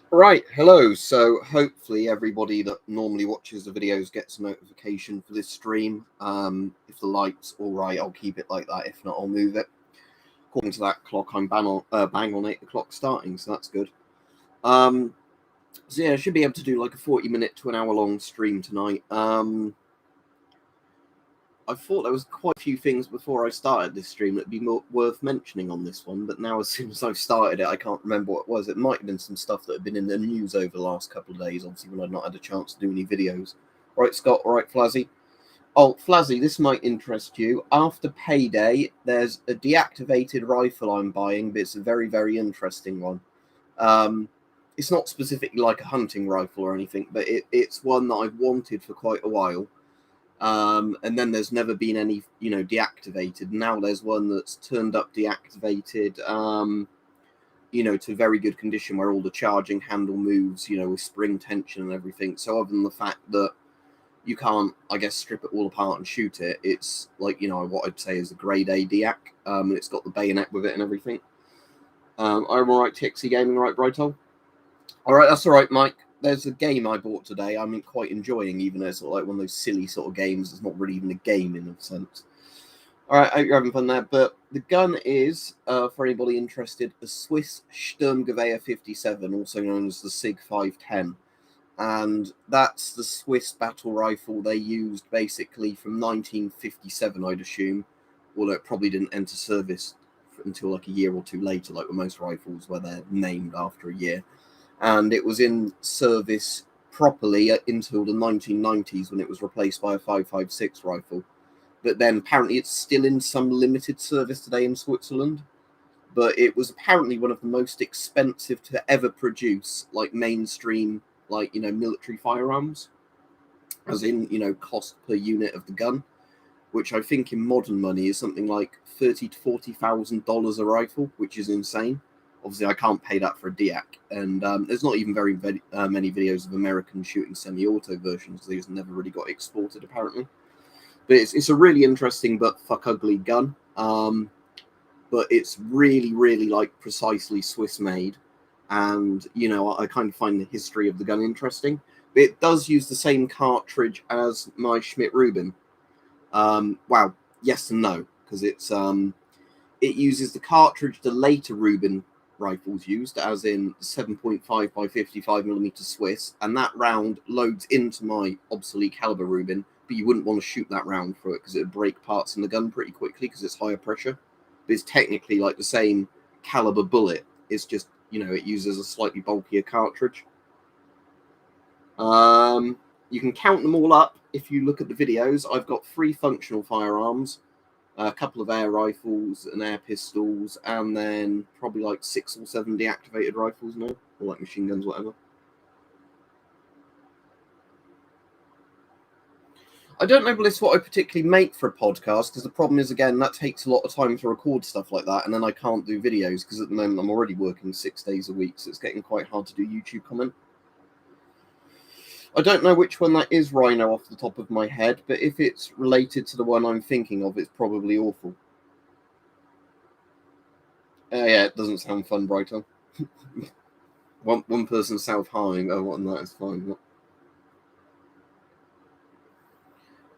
Right, hello. So hopefully everybody that normally watches the videos gets a notification for this stream. If the light's all right, I'll keep it like that. If not, I'll move it. According to that clock, I'm bang on 8 o'clock starting, so that's good. So yeah, I should be able to do like a 40-minute to an hour long stream tonight. I thought there was quite a few things before I started this stream that'd be worth mentioning on this one, but now as soon as I've started it, I can't remember what it was. It might have been some stuff that had been in the news over the last couple of days, obviously when I've not had a chance to do any videos. Right, Scott? All right, Flazzy? Oh, Flazzy, this might interest you. After payday, there's a deactivated rifle I'm buying, but it's a very, very interesting one. It's not specifically like a hunting rifle or anything, but it's one that I've wanted for quite a while. And then there's never been any, deactivated. Now there's one that's turned up deactivated, to very good condition where all the charging handle moves, with spring tension and everything. So other than the fact that you can't, I guess, strip it all apart and shoot it, it's like, what I'd say is a grade A deac. And it's got the bayonet with it and everything. I'm all right, Tixie Gaming, right, Brighto? All right, that's all right, Mike. There's a game I bought today I'm quite enjoying, even though it's sort of like one of those silly sort of games. It's not really even a game in a sense. All right, I hope you're having fun there. But the gun is, for anybody interested, a Swiss Sturmgewehr 57, also known as the SIG 510. And that's the Swiss battle rifle they used basically from 1957, I'd assume, although it probably didn't enter service until like a year or two later, like with most rifles where they're named after a year. And it was in service properly until the 1990s when it was replaced by a 5.56 rifle. But then apparently it's still in some limited service today in Switzerland. But it was apparently one of the most expensive to ever produce, like mainstream, military firearms, as in, cost per unit of the gun, which I think in modern money is something like $30,000 to $40,000 a rifle, which is insane. Obviously, I can't pay that for a DIAC, and there's not even very many videos of Americans shooting semi-auto versions. These never really got exported, apparently. But it's a really interesting but fuck ugly gun. But it's really, really like precisely Swiss made, and I kind of find the history of the gun interesting. But it does use the same cartridge as my Schmidt-Rubin. Wow, yes and no, because it uses the cartridge the later Rubin rifles used, as in 7.5 by 55mm Swiss, and that round loads into my obsolete caliber Rubin, but you wouldn't want to shoot that round for it because it would break parts in the gun pretty quickly because it's higher pressure. But it's technically like the same caliber bullet. It's just, it uses a slightly bulkier cartridge. You can count them all up if you look at the videos. I've got 3 functional firearms, a couple of air rifles and air pistols, and then probably like 6 or 7 deactivated rifles now, or like machine guns, whatever. I don't know, Bliss, what I particularly make for a podcast, because the problem is, again, that takes a lot of time to record stuff like that, and then I can't do videos, because at the moment I'm already working 6 days a week, so it's getting quite hard to do YouTube comment. I don't know which one that is, Rhino, off the top of my head, but if it's related to the one I'm thinking of, it's probably awful. Yeah, it doesn't sound fun, Brighton. one person self-harming, that is fine.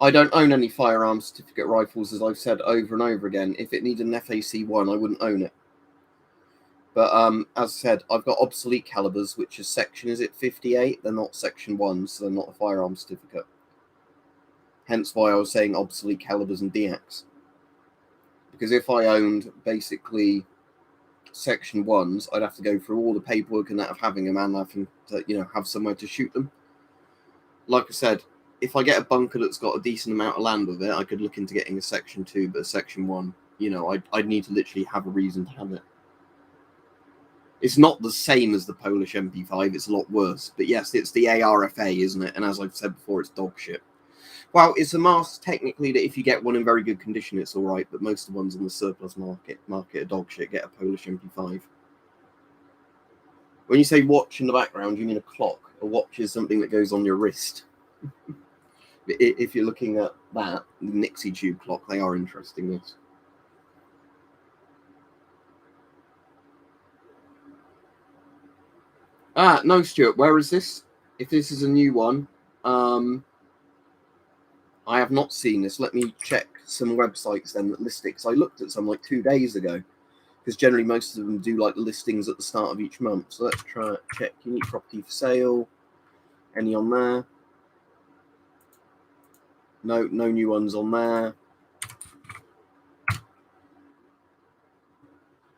I don't own any firearms certificate rifles, as I've said over and over again. If it needed an FAC1, I wouldn't own it. But as I said, I've got obsolete calibers, which is section, is it 58? They're not section 1, so they're not a firearm certificate. Hence why I was saying obsolete calibers and DX. Because if I owned basically section 1s, I'd have to go through all the paperwork and that of having them and having to, have somewhere to shoot them. Like I said, if I get a bunker that's got a decent amount of land with it, I could look into getting a section 2, but a section 1, I'd need to literally have a reason to have it. It's not the same as the Polish MP5, it's a lot worse. But yes, it's the ARFA, isn't it? And as I've said before, it's dog shit. Well, it's a mask technically that if you get one in very good condition, it's all right. But most of the ones in the surplus market are dog shit. Get a Polish MP5. When you say watch in the background, you mean a clock. A watch is something that goes on your wrist. If you're looking at that, the Nixie tube clock, they are interesting, yes. No, Stuart, where is this? If this is a new one, I have not seen this. Let me check some websites then that list it, because I looked at some like 2 days ago, because generally most of them do like listings at the start of each month. So let's try check unique property for sale. Any on there? No new ones on there.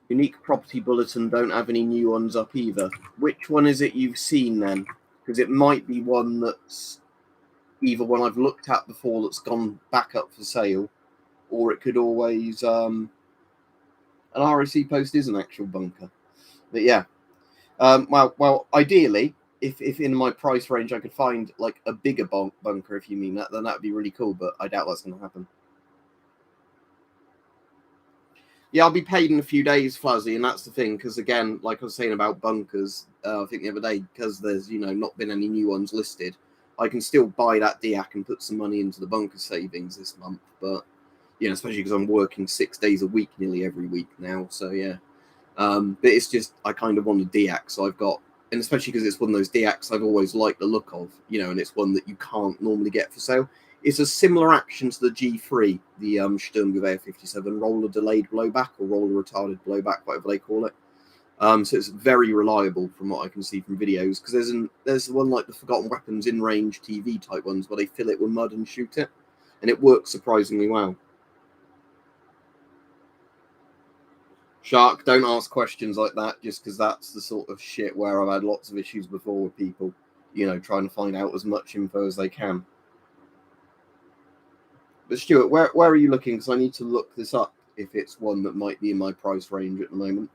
Unique property bulletin don't have any new ones up either. Which one is it you've seen then? Because it might be one that's either one I've looked at before that's gone back up for sale, or it could always an ROC post is an actual bunker. But yeah, well, ideally, if in my price range I could find like a bigger bunker, if you mean that, then that'd be really cool. But I doubt that's going to happen. Yeah, I'll be paid in a few days, Flazzy, and that's the thing. Because again, like I was saying about bunkers, I think the other day, because there's not been any new ones listed, I can still buy that DIAC and put some money into the bunker savings this month. But especially because I'm working 6 days a week nearly every week now. So yeah, but it's just I kind of want a DIAC, so I've got, and especially because it's one of those DIACs I've always liked the look of, and it's one that you can't normally get for sale. It's a similar action to the G3, the Sturmgewehr 57, roller delayed blowback or roller retarded blowback, whatever they call it. So it's very reliable from what I can see from videos, because there's one like the Forgotten Weapons in-range TV type ones where they fill it with mud and shoot it, and it works surprisingly well. Shark, don't ask questions like that, just because that's the sort of shit where I've had lots of issues before with people, trying to find out as much info as they can. But Stuart, where are you looking? Because I need to look this up if it's one that might be in my price range at the moment.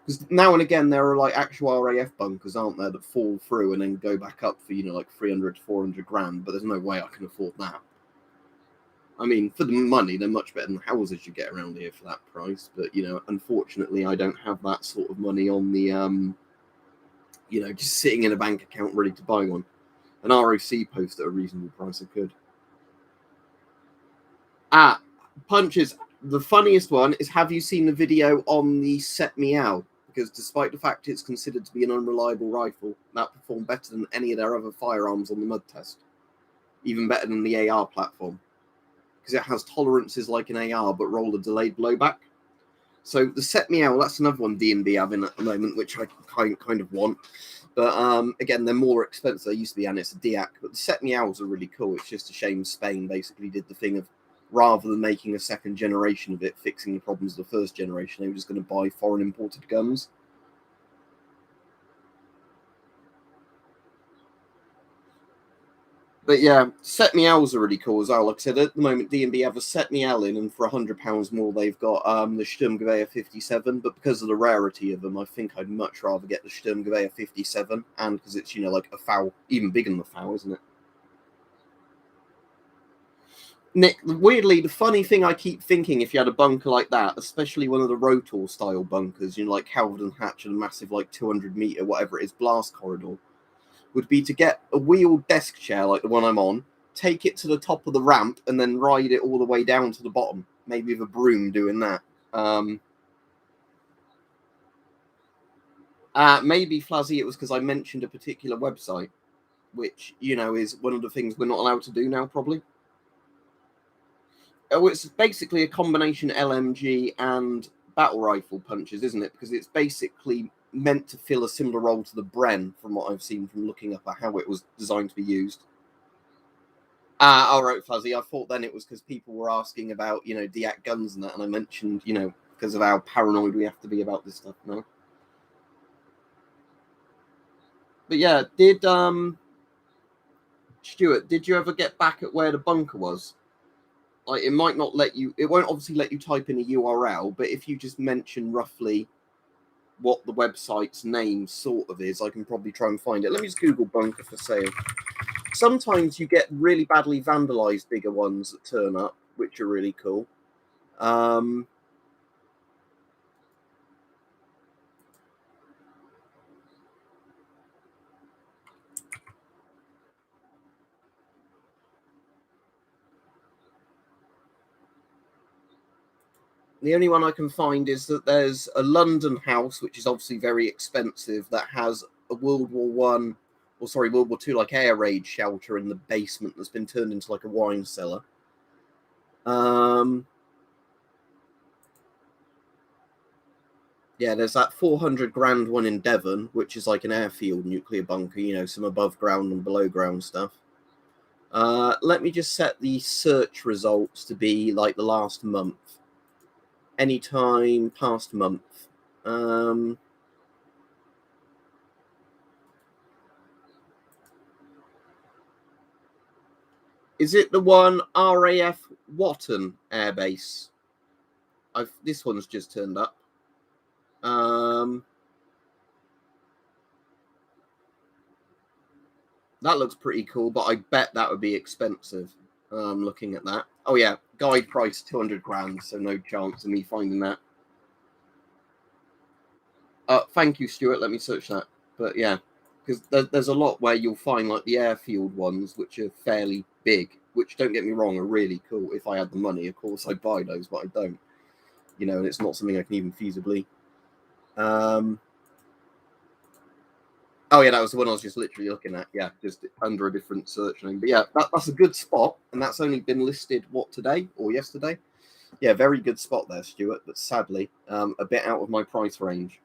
Because now and again there are like actual RAF bunkers, aren't there, that fall through and then go back up for like 300 to 400 grand. But there's no way I can afford that. I mean, for the money, they're much better than the houses you get around here for that price. But unfortunately, I don't have that sort of money on the just sitting in a bank account ready to buy one. An ROC post at a reasonable price, I could. Punches. The funniest one is, have you seen the video on the Set Meow? Because despite the fact it's considered to be an unreliable rifle, that performed better than any of their other firearms on the mud test. Even better than the AR platform. Because it has tolerances like an AR, but roll a delayed blowback. So the Set Meow, that's another one D&B having at the moment, which I kind of want. But again, they're more expensive. They used to be, and it's a DIAC. But the Set Meows are really cool. It's just a shame Spain basically did the thing of, rather than making a second generation of it, fixing the problems of the first generation, they were just going to buy foreign imported guns. But yeah, Set Meows are really cool as well. Like I said, at the moment, D&B have a Set Meow in, and for £100 more, they've got the Sturmgewehr 57. But because of the rarity of them, I think I'd much rather get the Sturmgewehr 57, and because it's like a FAU, even bigger than the FAU, isn't it? Nick, weirdly, the funny thing I keep thinking, if you had a bunker like that, especially one of the Rotor style bunkers, like Halvard and Hatch and a massive 200-meter, whatever it is, blast corridor, would be to get a wheeled desk chair like the one I'm on, take it to the top of the ramp, and then ride it all the way down to the bottom. Maybe with a broom doing that. Maybe, Flazzy, it was because I mentioned a particular website, which, is one of the things we're not allowed to do now, probably. Oh, it's basically a combination LMG and battle rifle punches, isn't it? Because it's basically meant to fill a similar role to the Bren, from what I've seen from looking up at how it was designed to be used. All right, Fuzzy. I thought then it was because people were asking about, DIAC guns and that, and I mentioned, because of how paranoid we have to be about this stuff now. But yeah, Stuart, did you ever get back at where the bunker was? Like, it might not let you, it won't obviously let you type in a URL, but if you just mention roughly what the website's name sort of is, I can probably try and find it. Let me just Google bunker for sale. Sometimes you get really badly vandalized bigger ones that turn up, which are really cool. The only one I can find is that there's a London house, which is obviously very expensive, that has a World War II, like air raid shelter in the basement that's been turned into like a wine cellar. Yeah, there's that 400 grand one in Devon, which is like an airfield nuclear bunker, you know, some above ground and below ground stuff. Let me just set the search results to be like the last month. Anytime past month. Is it the one RAF Watton Air Base? This one's just turned up. That looks pretty cool, but I bet that would be expensive. Looking at that. Oh yeah, guide price 200 grand, so no chance of me finding that. Thank you, Stuart. Let me search that. But yeah, because there's a lot where you'll find like the airfield ones, which are fairly big. Which, don't get me wrong, are really cool. If I had the money, of course, I'd buy those, but I don't. You know, and it's not something I can even feasibly. Oh yeah, that was the one I was just literally looking at. Yeah, just under a different search name. But yeah, that's a good spot, and that's only been listed today or yesterday. Yeah, very good spot there, Stuart. But sadly, a bit out of my price range.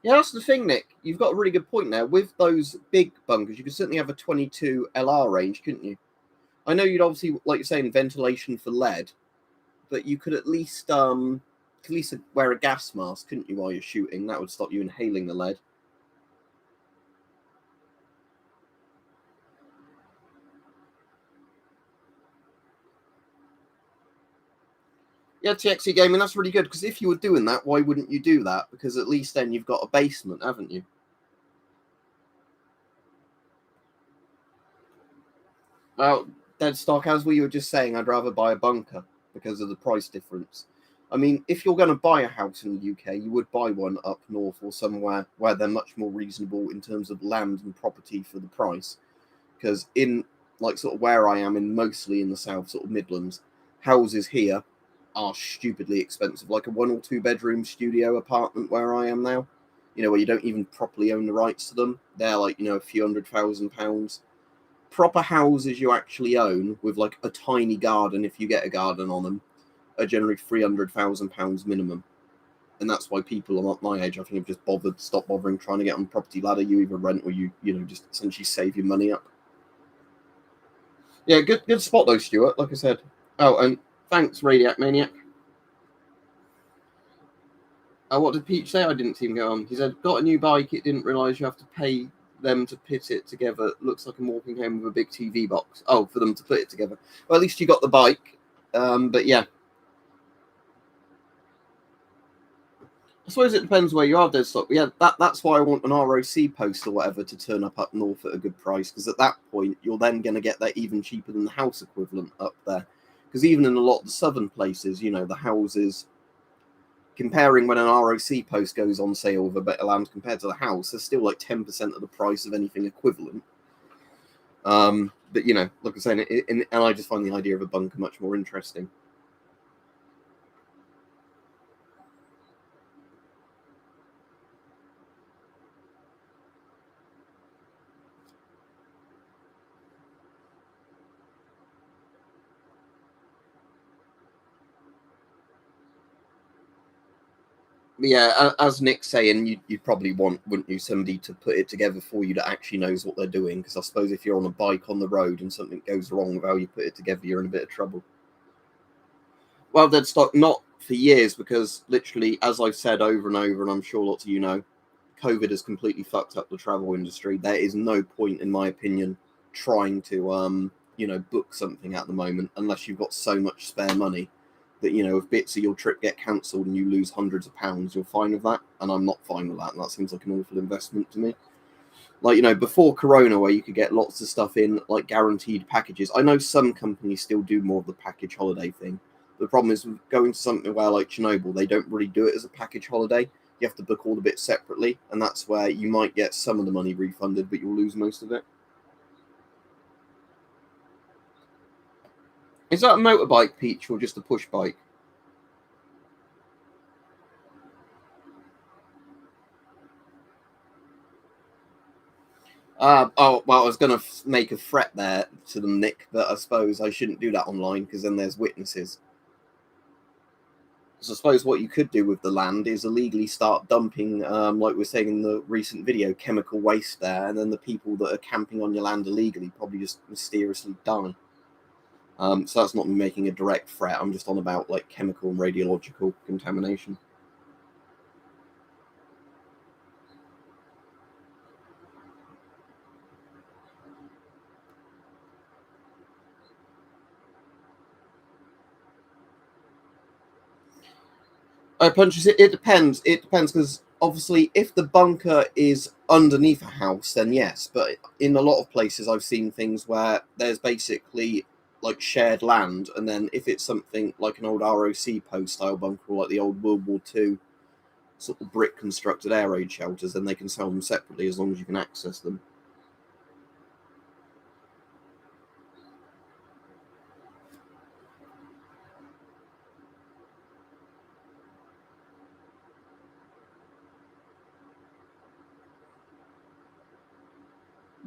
Yeah, that's the thing, Nick. You've got a really good point there. With those big bunkers, you could certainly have a 22 LR range, couldn't you? I know you'd obviously, like you're saying, ventilation for lead, but you could at least wear a gas mask, couldn't you, while you're shooting? That would stop you inhaling the lead. Yeah, TXE gaming, that's really good, because if you were doing that, why wouldn't you do that? Because at least then you've got a basement, haven't you? Well, Deadstock, as we were just saying, I'd rather buy a bunker because of the price difference. I mean, if you're going to buy a house in the UK, you would buy one up north or somewhere where they're much more reasonable in terms of land and property for the price. Because in, like, sort of where I am, mostly in the south, sort of Midlands, houses here are stupidly expensive. Like a 1 or 2 bedroom studio apartment where I am now, you know, where you don't even properly own the rights to them. They're like, you know, a few £100,000. Proper houses you actually own with like a tiny garden, if you get a garden on them, are generally £300,000 minimum. And that's why people are my age, I think, have just stopped bothering trying to get on the property ladder. You either rent or you know, just essentially save your money up. Yeah, good spot though, Stuart. Like I said. Oh, and thanks, Radiac Maniac. What did Peach say? I didn't see him go on. He said, got a new bike. It didn't realise you have to pay them to put it together. Looks like I'm walking home with a big TV box. Oh, for them to put it together. Well, at least you got the bike. But yeah. I suppose it depends where you are, Deadstock. Yeah, that's why I want an ROC post or whatever to turn up north at a good price, because at that point, you're then going to get that even cheaper than the house equivalent up there. Because even in a lot of the southern places, you know, the houses, comparing when an ROC post goes on sale with a better land compared to the house, they're still like 10% of the price of anything equivalent. But, you know, like I'm saying, and I just find the idea of a bunker much more interesting. But yeah, as Nick's saying, you'd probably want, wouldn't you, somebody to put it together for you that actually knows what they're doing? Because I suppose if you're on a bike on the road and something goes wrong with how you put it together, you're in a bit of trouble. Well, Deadstock, not for years, because literally, as I've said over and over, and I'm sure lots of you know, COVID has completely fucked up the travel industry. There is no point, in my opinion, trying to, you know, book something at the moment unless you've got so much spare money that, you know, if bits of your trip get cancelled and you lose hundreds of pounds, you're fine with that. And I'm not fine with that. And that seems like an awful investment to me. Like, you know, before Corona, where you could get lots of stuff in, like guaranteed packages. I know some companies still do more of the package holiday thing. The problem is with going to something where, like Chernobyl, they don't really do it as a package holiday. You have to book all the bits separately. And that's where you might get some of the money refunded, but you'll lose most of it. Is that a motorbike, Peach, or just a push bike? Oh, well, I was going to make a threat there to them, Nick, but I suppose I shouldn't do that online because then there's witnesses. So I suppose what you could do with the land is illegally start dumping, like we were saying in the recent video, chemical waste there, and then the people that are camping on your land illegally probably just mysteriously die. So that's not me making a direct threat. I'm just on about like chemical and radiological contamination. Punches. It depends. It depends because obviously, if the bunker is underneath a house, then yes. But in a lot of places, I've seen things where there's basically like shared land, and then if it's something like an old ROC post style bunker, or like the old World War II sort of brick constructed air raid shelters, then they can sell them separately as long as you can access them.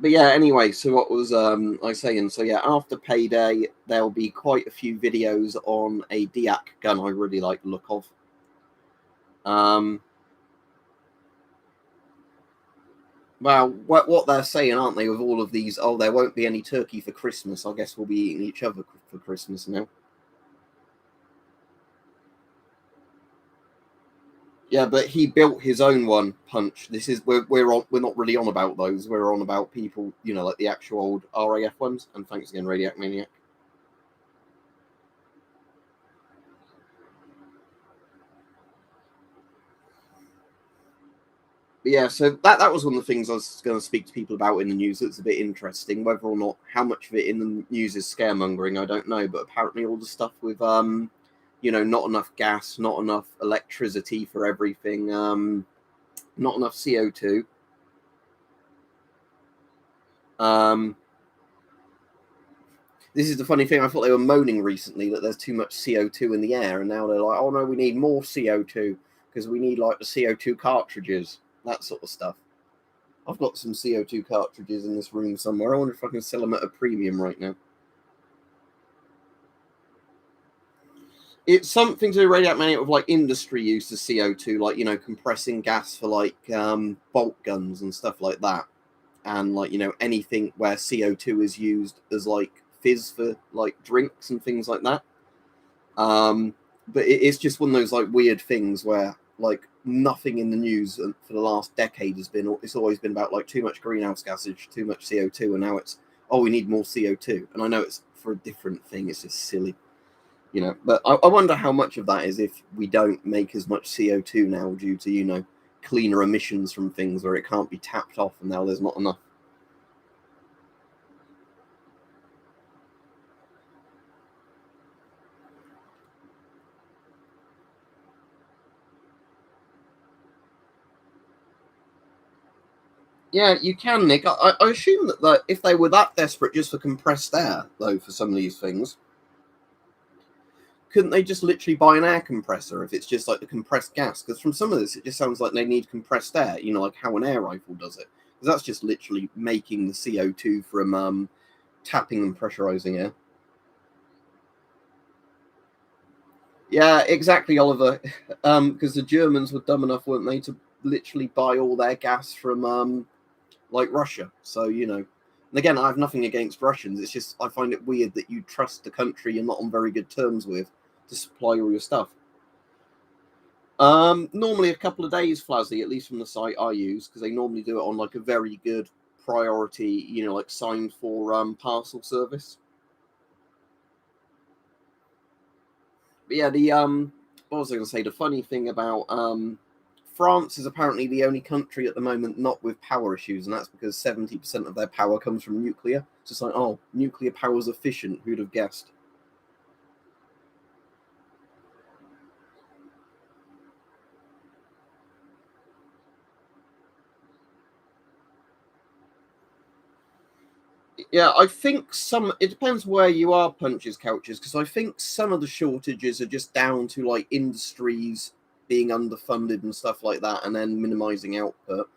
But yeah, anyway, so what was I saying? So yeah, after payday, there'll be quite a few videos on a Diak gun I really like the look of. Um, well, what they're saying, aren't they, with all of these? Oh, there won't be any turkey for Christmas. I guess we'll be eating each other for Christmas now. Yeah, but he built his own one. Punch. This is we're not really on about those. We're on about people, like the actual old RAF ones. And thanks again, Radiac Maniac. But yeah, so that was one of the things I was going to speak to people about in the news. That's a bit interesting. Whether or not how much of it in the news is scaremongering, I don't know. But apparently, all the stuff with not enough gas, not enough electricity for everything, not enough CO2. Um, this is the funny thing. I thought they were moaning recently that there's too much CO2 in the air, and now they're like, "Oh no, we need more CO2 because we need like the CO2 cartridges, that sort of stuff." I've got some CO2 cartridges in this room somewhere. I wonder if I can sell them at a premium right now. It's something to radiate many of like industry use of CO2, like compressing gas for like bolt guns and stuff like that, and like anything where CO2 is used as like fizz for like drinks and things like that. Um, but it's just one of those like weird things where like nothing in the news for the last decade has been. It's always been about like too much greenhouse gases, too much CO2, and now it's we need more CO2. And I know it's for a different thing. It's just silly. But I wonder how much of that is if we don't make as much CO2 now due to cleaner emissions from things where it can't be tapped off, and now there's not enough. Yeah, you can, Nick. I assume that if they were that desperate just for compressed air, though, for some of these things, couldn't they just literally buy an air compressor if it's just like the compressed gas? Because from some of this, it just sounds like they need compressed air, like how an air rifle does it. Because that's just literally making the CO2 from tapping and pressurizing air. Yeah, exactly, Oliver. Because the Germans were dumb enough, weren't they, to literally buy all their gas from like Russia. So and again, I have nothing against Russians. It's just I find it weird that you trust the country you're not on very good terms with to supply all your stuff. Normally a couple of days, Flazzy, at least from the site I use, because they normally do it on like a very good priority, like signed for parcel service. But yeah, the what was I going to say? The funny thing about France is apparently the only country at the moment not with power issues, and that's because 70% of their power comes from nuclear. So it's like, oh, nuclear power is efficient. Who'd have guessed? Yeah, I think it depends where you are, Punches Couches, because I think some of the shortages are just down to like industries being underfunded and stuff like that, and then minimizing output.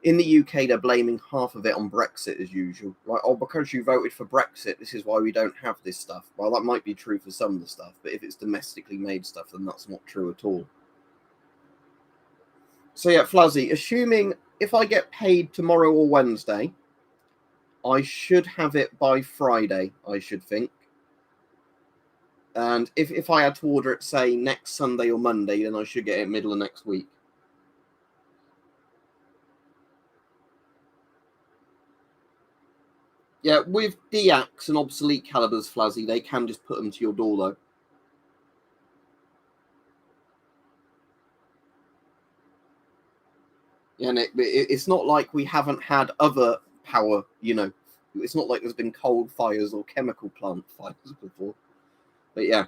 In the UK, they're blaming half of it on Brexit as usual. Like, oh, because you voted for Brexit, this is why we don't have this stuff. Well, that might be true for some of the stuff, but if it's domestically made stuff, then that's not true at all. So yeah, Fluzzy, assuming if I get paid tomorrow or Wednesday, I should have it by Friday, I should think. And if I had to order it, say, next Sunday or Monday, then I should get it middle of next week. Yeah, with DAX and obsolete calibers, Flazzy, they can just put them to your door, though. Yeah, and it's not like we haven't had other power, It's not like there's been coal fires or chemical plant fires before. But yeah.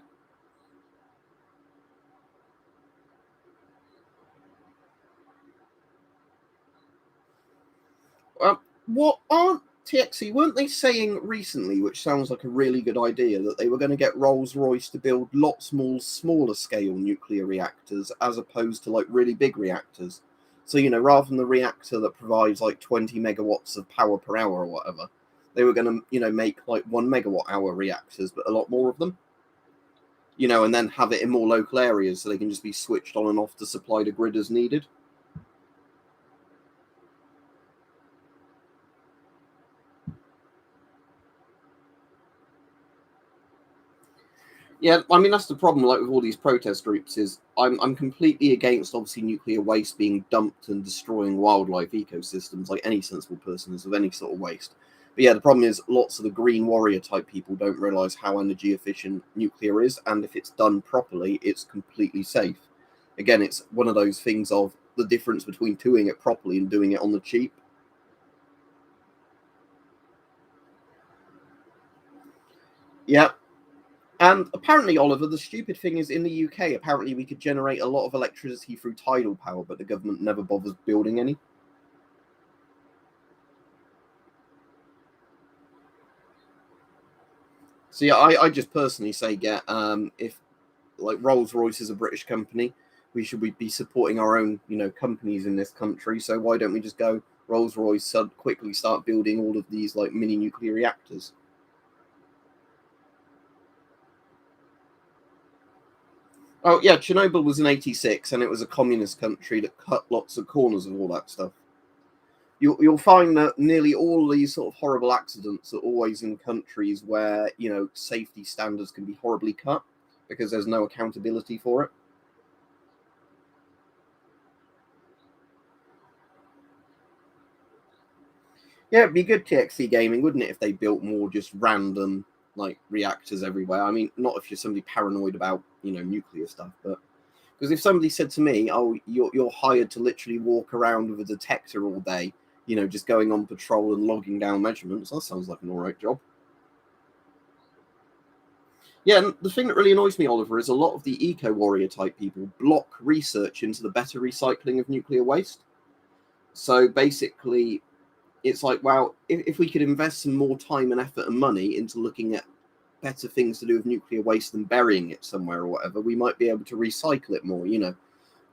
What aren't TXE, weren't they saying recently, which sounds like a really good idea, that they were going to get Rolls-Royce to build lots more smaller scale nuclear reactors as opposed to like really big reactors? So, rather than the reactor that provides like 20 megawatts of power per hour or whatever, they were going to, make like 1 megawatt hour reactors, but a lot more of them, and then have it in more local areas so they can just be switched on and off to supply the grid as needed. Yeah, I mean that's the problem. Like with all these protest groups, is I'm completely against obviously nuclear waste being dumped and destroying wildlife ecosystems. Like any sensible person is with any sort of waste. But yeah, the problem is lots of the green warrior type people don't realize how energy efficient nuclear is, and if it's done properly, it's completely safe. Again, it's one of those things of the difference between doing it properly and doing it on the cheap. Yeah, and apparently, Oliver, the stupid thing is in the UK, apparently we could generate a lot of electricity through tidal power, but the government never bothers building any. So yeah, I just personally say, get if like Rolls Royce is a British company, we be supporting our own companies in this country. So why don't we just go Rolls Royce quickly start building all of these like mini nuclear reactors? Oh yeah, Chernobyl was in '86, and it was a communist country that cut lots of corners of all that stuff. You'll find that nearly all these sort of horrible accidents are always in countries where safety standards can be horribly cut because there's no accountability for it. Yeah, it'd be good TXC gaming, wouldn't it, if they built more just random like reactors everywhere? I mean, not if you're somebody paranoid about nuclear stuff, but because if somebody said to me, "Oh, you're hired to literally walk around with a detector all day," just going on patrol and logging down measurements, that sounds like an all right job. Yeah, and the thing that really annoys me, Oliver, is a lot of the eco warrior type people block research into the better recycling of nuclear waste. So basically, it's like, wow, if we could invest some more time and effort and money into looking at better things to do with nuclear waste than burying it somewhere or whatever, we might be able to recycle it more,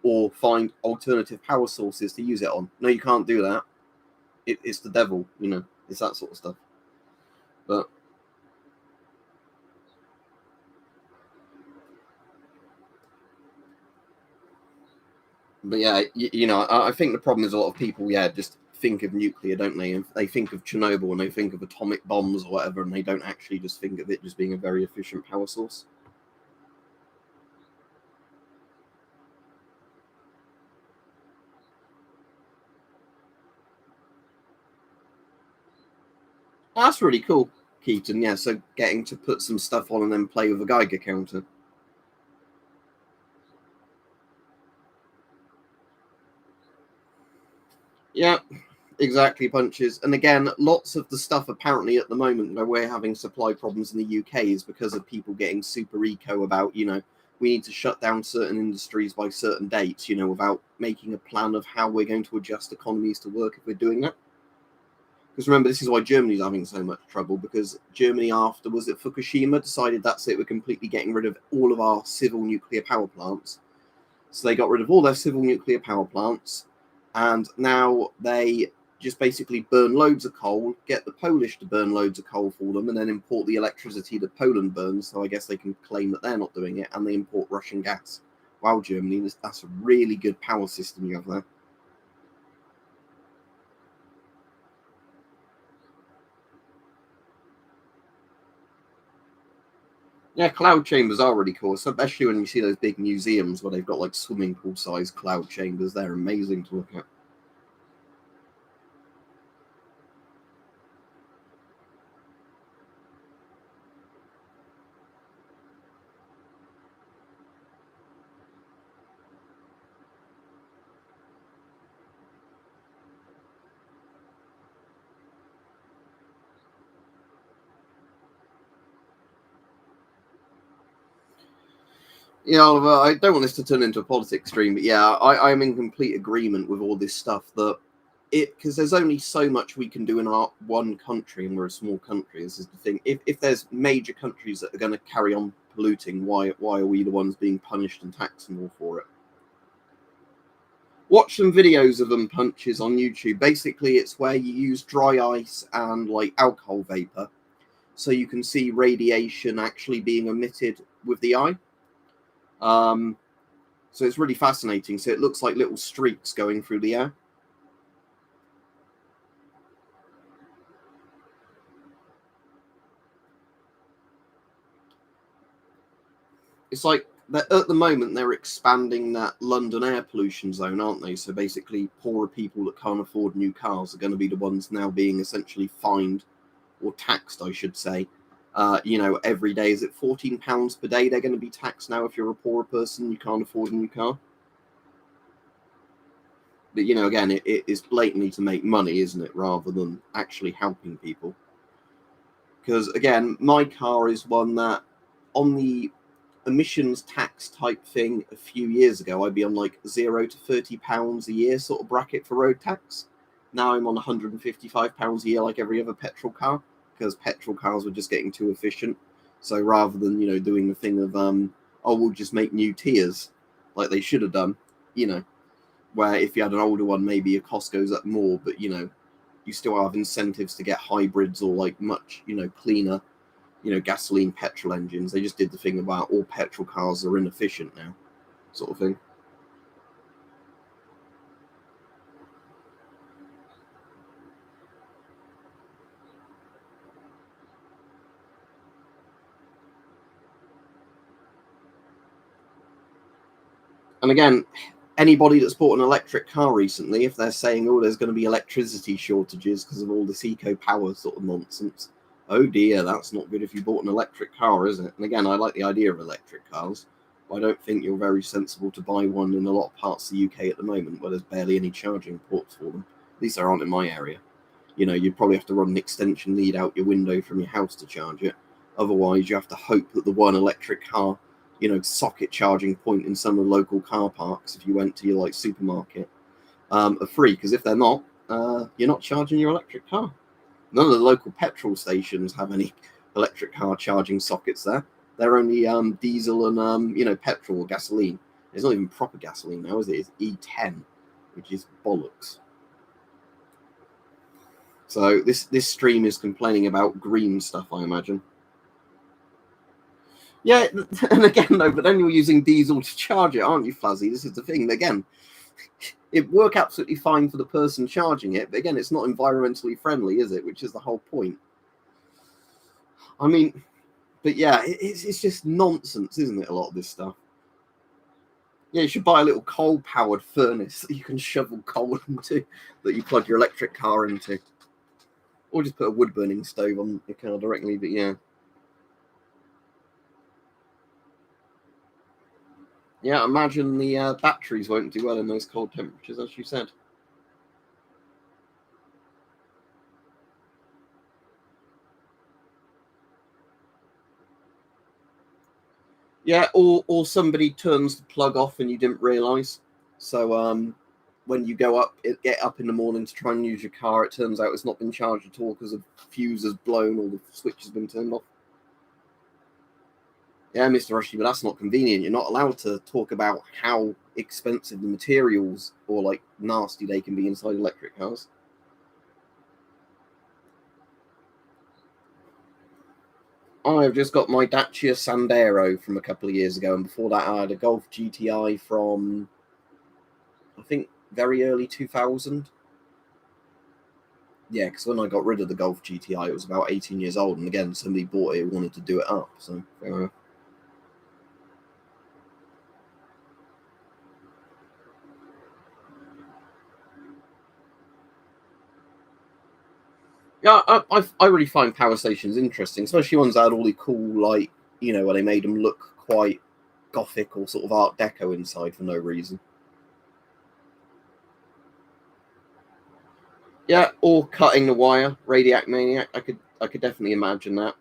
or find alternative power sources to use it on. No, you can't do that. It's the devil, it's that sort of stuff. But yeah, I think the problem is a lot of people, yeah, just think of nuclear, don't they? And they think of Chernobyl and they think of atomic bombs or whatever, and they don't actually just think of it just being a very efficient power source. That's really cool, Keaton. Yeah, so getting to put some stuff on and then play with a Geiger counter. Yeah, exactly, Punches. And again, lots of the stuff apparently at the moment where we're having supply problems in the UK is because of people getting super eco about, we need to shut down certain industries by certain dates, without making a plan of how we're going to adjust economies to work if we're doing that. Because remember, this is why Germany's having so much trouble, because Germany, after, was it Fukushima, decided that's it, we're completely getting rid of all of our civil nuclear power plants. So they got rid of all their civil nuclear power plants, and now they just basically burn loads of coal, get the Polish to burn loads of coal for them, and then import the electricity that Poland burns. So I guess they can claim that they're not doing it, and they import Russian gas. Wow, Germany, that's a really good power system you have there. Yeah, cloud chambers are really cool, especially when you see those big museums where they've got like swimming pool sized cloud chambers. They're amazing to look at. Yeah, Oliver, I don't want this to turn into a politics stream, but yeah, I'm in complete agreement with all this stuff that because there's only so much we can do in our one country, and we're a small country. This is the thing. If there's major countries that are going to carry on polluting, why are we the ones being punished and taxed more for it? Watch some videos of them punches on YouTube. Basically, it's where you use dry ice and like alcohol vapor, so you can see radiation actually being emitted with the eye. So it's really fascinating. So it looks like little streaks going through the air. It's like at the moment they're expanding that London air pollution zone, aren't they? So basically, poorer people that can't afford new cars are going to be the ones now being essentially fined or taxed, I should say. Every day, is it £14 per day they're going to be taxed now if you're a poorer person, you can't afford a new car? But, again, it is blatantly to make money, isn't it, rather than actually helping people. Because, again, my car is one that, on the emissions tax type thing a few years ago, I'd be on like £0 to £30 a year sort of bracket for road tax. Now I'm on £155 a year like every other petrol car, because petrol cars were just getting too efficient. So rather than, doing the thing of, we'll just make new tiers like they should have done, where if you had an older one, maybe your cost goes up more, but, you still have incentives to get hybrids or like much, cleaner, gasoline petrol engines. They just did the thing about all petrol cars are inefficient now, sort of thing. And again, anybody that's bought an electric car recently, if they're saying, there's going to be electricity shortages because of all this eco power sort of nonsense, oh dear, that's not good if you bought an electric car, is it? And again, I like the idea of electric cars, but I don't think you're very sensible to buy one in a lot of parts of the UK at the moment where there's barely any charging ports for them. At least there aren't in my area. You'd probably have to run an extension lead out your window from your house to charge it. Otherwise, you have to hope that the one electric car, socket charging point in some of the local car parks, if you went to your like supermarket, are free. Because if they're not, you're not charging your electric car. None of the local petrol stations have any electric car charging sockets there. They're only diesel and petrol or gasoline. It's not even proper gasoline now, is it? It's E10, which is bollocks. So this stream is complaining about green stuff, I imagine. Yeah, and again though, but then you're using diesel to charge it, aren't you, Fuzzy? This is the thing. Again, it work absolutely fine for the person charging it, but again, it's not environmentally friendly, is it? Which is the whole point. I mean, but yeah, it's just nonsense, isn't it? A lot of this stuff. Yeah, you should buy a little coal-powered furnace that you can shovel coal into, that you plug your electric car into. Or just put a wood-burning stove on your car directly, but yeah. Yeah, imagine the batteries won't do well in those cold temperatures, as you said. Yeah, or somebody turns the plug off and you didn't realise. So when you get up in the morning to try and use your car, it turns out it's not been charged at all because the fuse has blown or the switch has been turned off. Yeah, Mr. Rushy, but that's not convenient. You're not allowed to talk about how expensive the materials or like nasty they can be inside electric cars. I've just got my Dacia Sandero from a couple of years ago, and before that I had a Golf GTI from, I think, very early 2000. Yeah, because when I got rid of the Golf GTI, it was about 18 years old, and again, somebody bought it who wanted to do it up, so fair enough. Yeah, I really find power stations interesting, especially ones that had all the cool, like, where they made them look quite gothic or sort of Art Deco inside for no reason. Yeah, or cutting the wire, Radiac Maniac. I could definitely imagine that.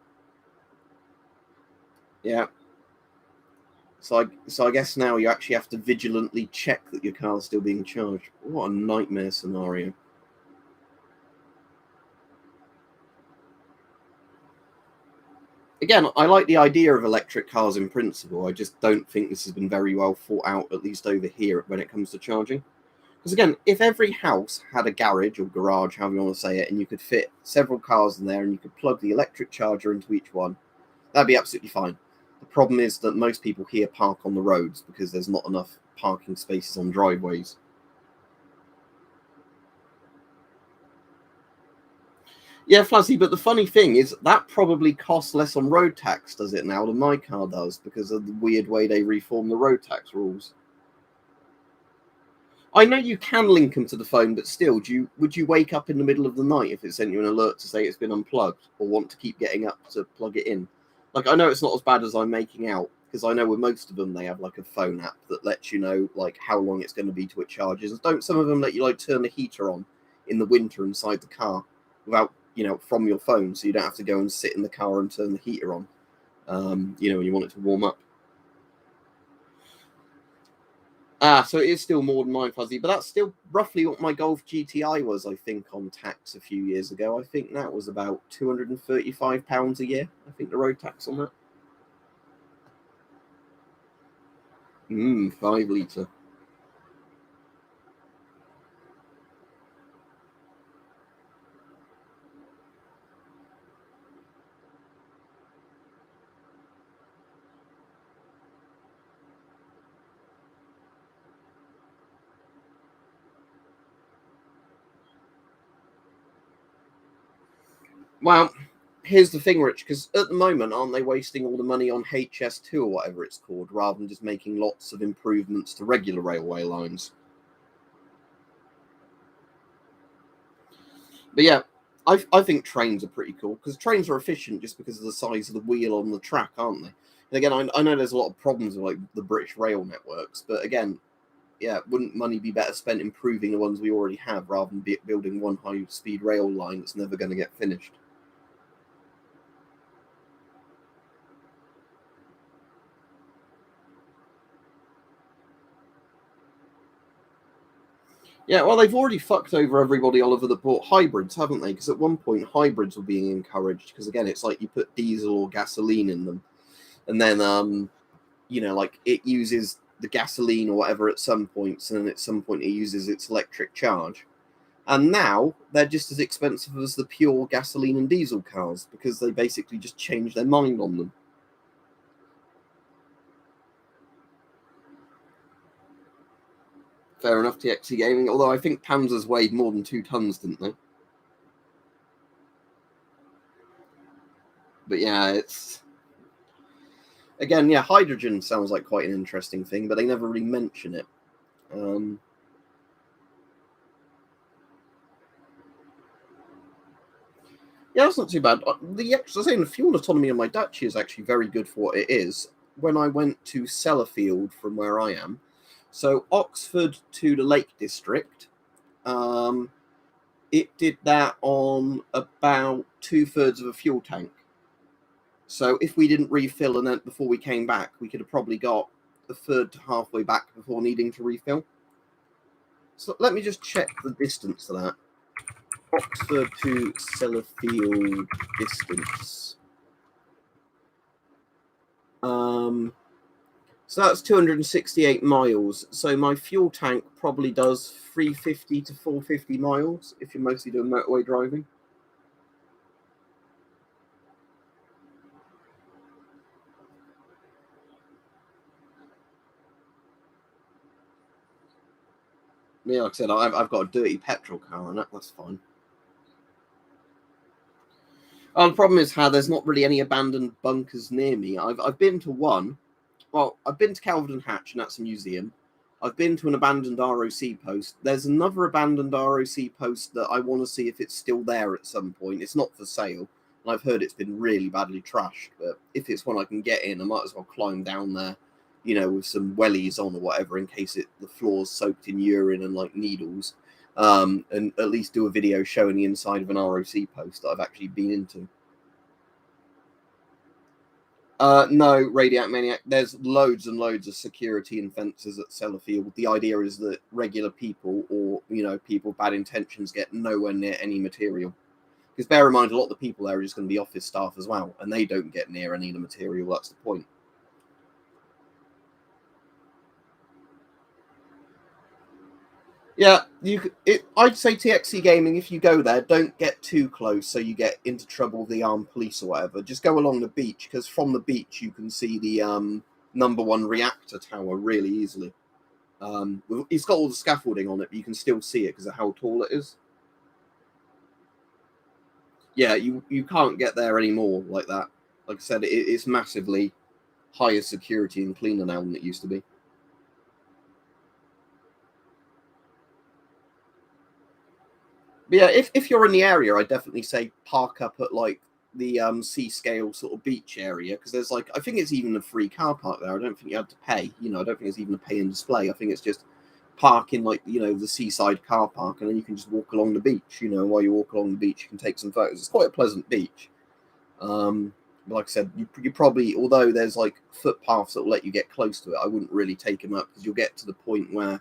Yeah. So I guess now you actually have to vigilantly check that your car's still being charged. What a nightmare scenario. Again, I like the idea of electric cars in principle. I just don't think this has been very well thought out, at least over here, when it comes to charging. Because again, if every house had a garage or garage, however you want to say it, and you could fit several cars in there and you could plug the electric charger into each one, that'd be absolutely fine. The problem is that most people here park on the roads because there's not enough parking spaces on driveways. Yeah, Fuzzy, but the funny thing is that probably costs less on road tax, does it now, than my car does, because of the weird way they reform the road tax rules. I know you can link them to the phone, but still, would you wake up in the middle of the night if it sent you an alert to say it's been unplugged, or want to keep getting up to plug it in? Like, I know it's not as bad as I'm making out, because I know with most of them they have like a phone app that lets you know like how long it's going to be till it charges. And don't some of them let you like turn the heater on in the winter inside the car without from your phone, so you don't have to go and sit in the car and turn the heater on, when you want it to warm up. So it is still more than mine, Fuzzy, but that's still roughly what my Golf GTI was, I think, on tax a few years ago. I think that was about £235 a year. I think the road tax on that. 5 litre. Well, here's the thing, Rich, because at the moment, aren't they wasting all the money on HS2 or whatever it's called, rather than just making lots of improvements to regular railway lines? But yeah, I think trains are pretty cool, because trains are efficient just because of the size of the wheel on the track, aren't they? And again, I know there's a lot of problems with like the British rail networks, but again, yeah, wouldn't money be better spent improving the ones we already have rather than building one high-speed rail line that's never going to get finished? Yeah, well, they've already fucked over everybody all over the port hybrids, haven't they? Because at one point, hybrids were being encouraged. Because again, it's like you put diesel or gasoline in them, and then like it uses the gasoline or whatever at some points, and then at some point it uses its electric charge. And now they're just as expensive as the pure gasoline and diesel cars because they basically just changed their mind on them. Fair enough, TXC Gaming. Although I think Panzers weighed more than 2 tons, didn't they? But yeah, it's again, yeah, hydrogen sounds like quite an interesting thing, but they never really mention it. Um, yeah, that's not too bad. The fuel autonomy in my Dacia is actually very good for what it is. When I went to Sellafield from where I am, so Oxford to the Lake District, um, it did that on about 2/3 of a fuel tank. So if we didn't refill and then before we came back, we could have probably got a third to halfway back before needing to refill. So let me just check the distance to that. Oxford to Sellafield distance. So that's 268 miles. So my fuel tank probably does 350 to 450 miles if you're mostly doing motorway driving. Yeah, like I said, I've got a dirty petrol car on it. That's fine. The problem is how there's not really any abandoned bunkers near me. I've been to one. Well, I've been to Calvert and Hatch, and that's a museum. I've been to an abandoned ROC post. There's another abandoned ROC post that I want to see if it's still there at some point. It's not for sale, and I've heard it's been really badly trashed. But if it's one I can get in, I might as well climb down there, with some wellies on or whatever, in case the floor's soaked in urine and like needles, and at least do a video showing the inside of an ROC post that I've actually been into. No, Radiac Maniac. There's loads and loads of security and fences at Sellafield. The idea is that regular people or, people with bad intentions get nowhere near any material. Because bear in mind, a lot of the people there are just going to be office staff as well, and they don't get near any of the material. That's the point. Yeah, I'd say TXC Gaming, if you go there, don't get too close so you get into trouble with the armed police or whatever. Just go along the beach, because from the beach you can see the #1 reactor tower really easily. It's got all the scaffolding on it, but you can still see it because of how tall it is. Yeah, you can't get there anymore like that. Like I said, it's massively higher security and cleaner now than it used to be. But yeah, if you're in the area, I definitely say park up at like the Seascale sort of beach area, because there's I think it's even a free car park there. I don't think you had to pay. I don't think it's even a pay and display. I think it's just park in the seaside car park, and then you can just walk along the beach. While you walk along the beach, you can take some photos. It's quite a pleasant beach. Like I said, you probably, although there's footpaths that will let you get close to it, I wouldn't really take them up, because you'll get to the point where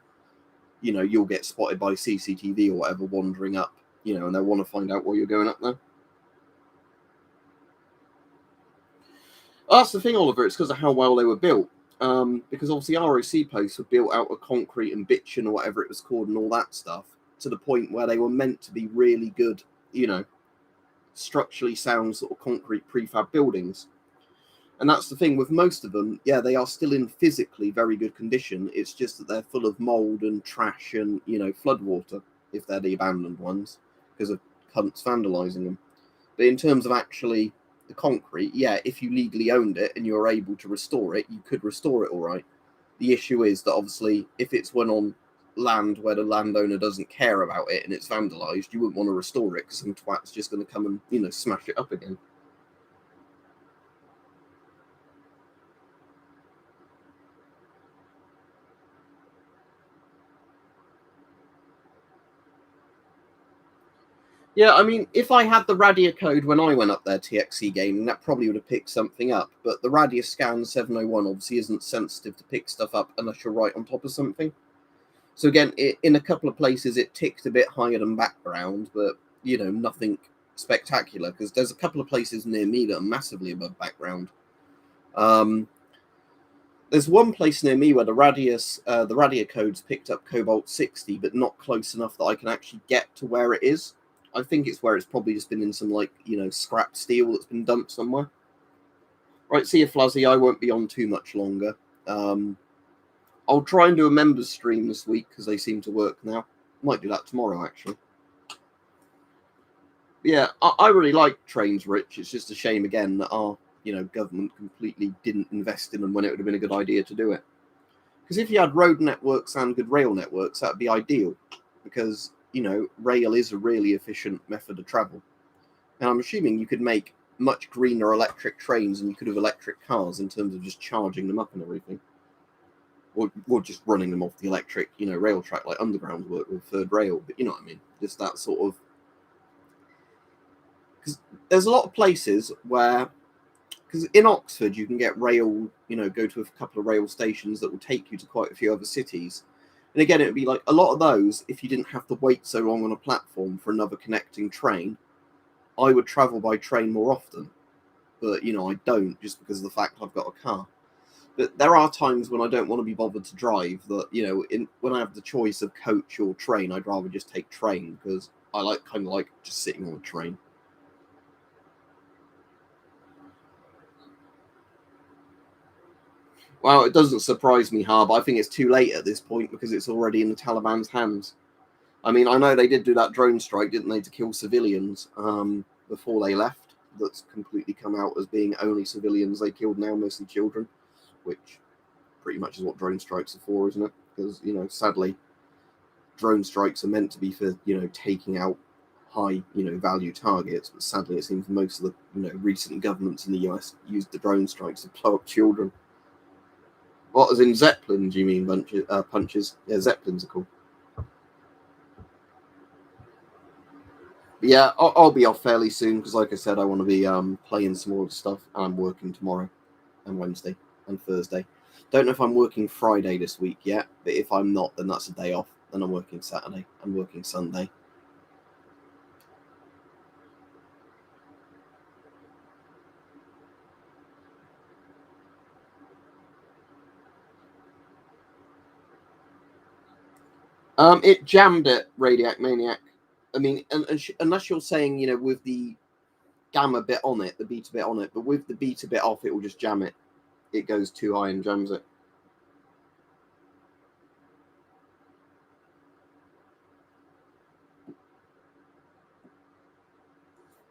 you'll get spotted by CCTV or whatever wandering up, and they'll want to find out why you're going up there. That's the thing, Oliver. It's because of how well they were built. Because obviously ROC posts were built out of concrete and bitumen or whatever it was called and all that stuff, to the point where they were meant to be really good, structurally sound sort of concrete prefab buildings. And that's the thing with most of them. Yeah, they are still in physically very good condition. It's just that they're full of mold and trash and, floodwater, if they're the abandoned ones, because of cunts vandalizing them. But in terms of actually the concrete, yeah, if you legally owned it and you were able to restore it, you could restore it all right. The issue is that obviously if it's one on land where the landowner doesn't care about it and it's vandalized, you wouldn't want to restore it because some twat's just going to come and, smash it up again. Yeah, I mean, if I had the Radia code when I went up there, TXC Gaming, that probably would have picked something up. But the Radia Scan 701 obviously isn't sensitive to pick stuff up unless you're right on top of something. So again, in a couple of places, it ticked a bit higher than background, but, nothing spectacular, because there's a couple of places near me that are massively above background. There's one place near me where the Radia code's picked up Cobalt 60, but not close enough that I can actually get to where it is. I think it's where it's probably just been in some scrap steel that's been dumped somewhere. Right, see you, Fluzzy. I won't be on too much longer. I'll try and do a members stream this week because they seem to work now. Might do that tomorrow, actually. Yeah, I really like trains, Rich. It's just a shame again that our government completely didn't invest in them when it would have been a good idea to do it. Because if you had road networks and good rail networks, that'd be ideal. Because rail is a really efficient method of travel. And I'm assuming you could make much greener electric trains and you could have electric cars in terms of just charging them up and everything. Or just running them off the electric, rail track like underground work with third rail. But you know what I mean? Just that sort of... Because there's a lot of places where... Because in Oxford, you can get rail, go to a couple of rail stations that will take you to quite a few other cities. And again, it would be like a lot of those, if you didn't have to wait so long on a platform for another connecting train, I would travel by train more often. But, I don't, just because of the fact I've got a car. But there are times when I don't want to be bothered to drive that, when I have the choice of coach or train, I'd rather just take train because I kind of like just sitting on a train. Well, it doesn't surprise me, Harb. I think it's too late at this point because it's already in the Taliban's hands. I mean, I know they did do that drone strike, didn't they, to kill civilians before they left. That's completely come out as being only civilians they killed now, mostly children, which pretty much is what drone strikes are for, isn't it? Because, sadly, drone strikes are meant to be for, taking out high, value targets. But sadly, it seems most of the, recent governments in the US used the drone strikes to blow up children. What, as in Zeppelin, do you mean punches? Yeah, Zeppelins are cool. But yeah, I'll be off fairly soon because, like I said, I want to be playing some more stuff. And I'm working tomorrow and Wednesday and Thursday. Don't know if I'm working Friday this week yet, but if I'm not, then that's a day off. Then I'm working Saturday. I'm working Sunday. It jammed it, Radiac Maniac. I mean, unless you're saying, with the gamma bit on it, the beta bit on it, but with the beta bit off, it will just jam it. It goes too high and jams it.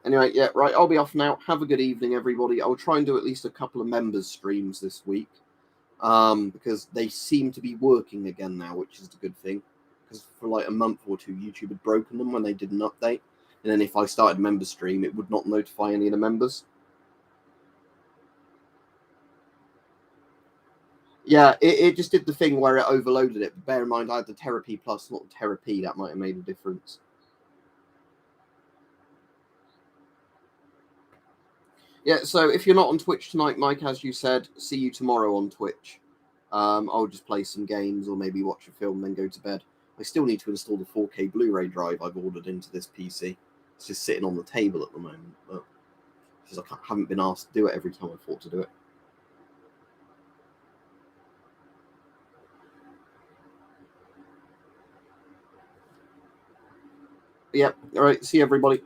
Anyway, yeah, right, I'll be off now. Have a good evening, everybody. I'll try and do at least a couple of members' streams this week because they seem to be working again now, which is a good thing. Because for like a month or two, YouTube had broken them when they did an update. And then if I started a member stream, it would not notify any of the members. Yeah, it just did the thing where it overloaded it. But bear in mind, I had the Therapy Plus, not the Therapy. That might have made a difference. Yeah, so if you're not on Twitch tonight, Mike, as you said, see you tomorrow on Twitch. I'll just play some games or maybe watch a film, then go to bed. I still need to install the 4K Blu-ray drive I've ordered into this PC. It's just sitting on the table at the moment, but because I haven't been asked to do it every time I thought to do it. But yeah, all right, see everybody.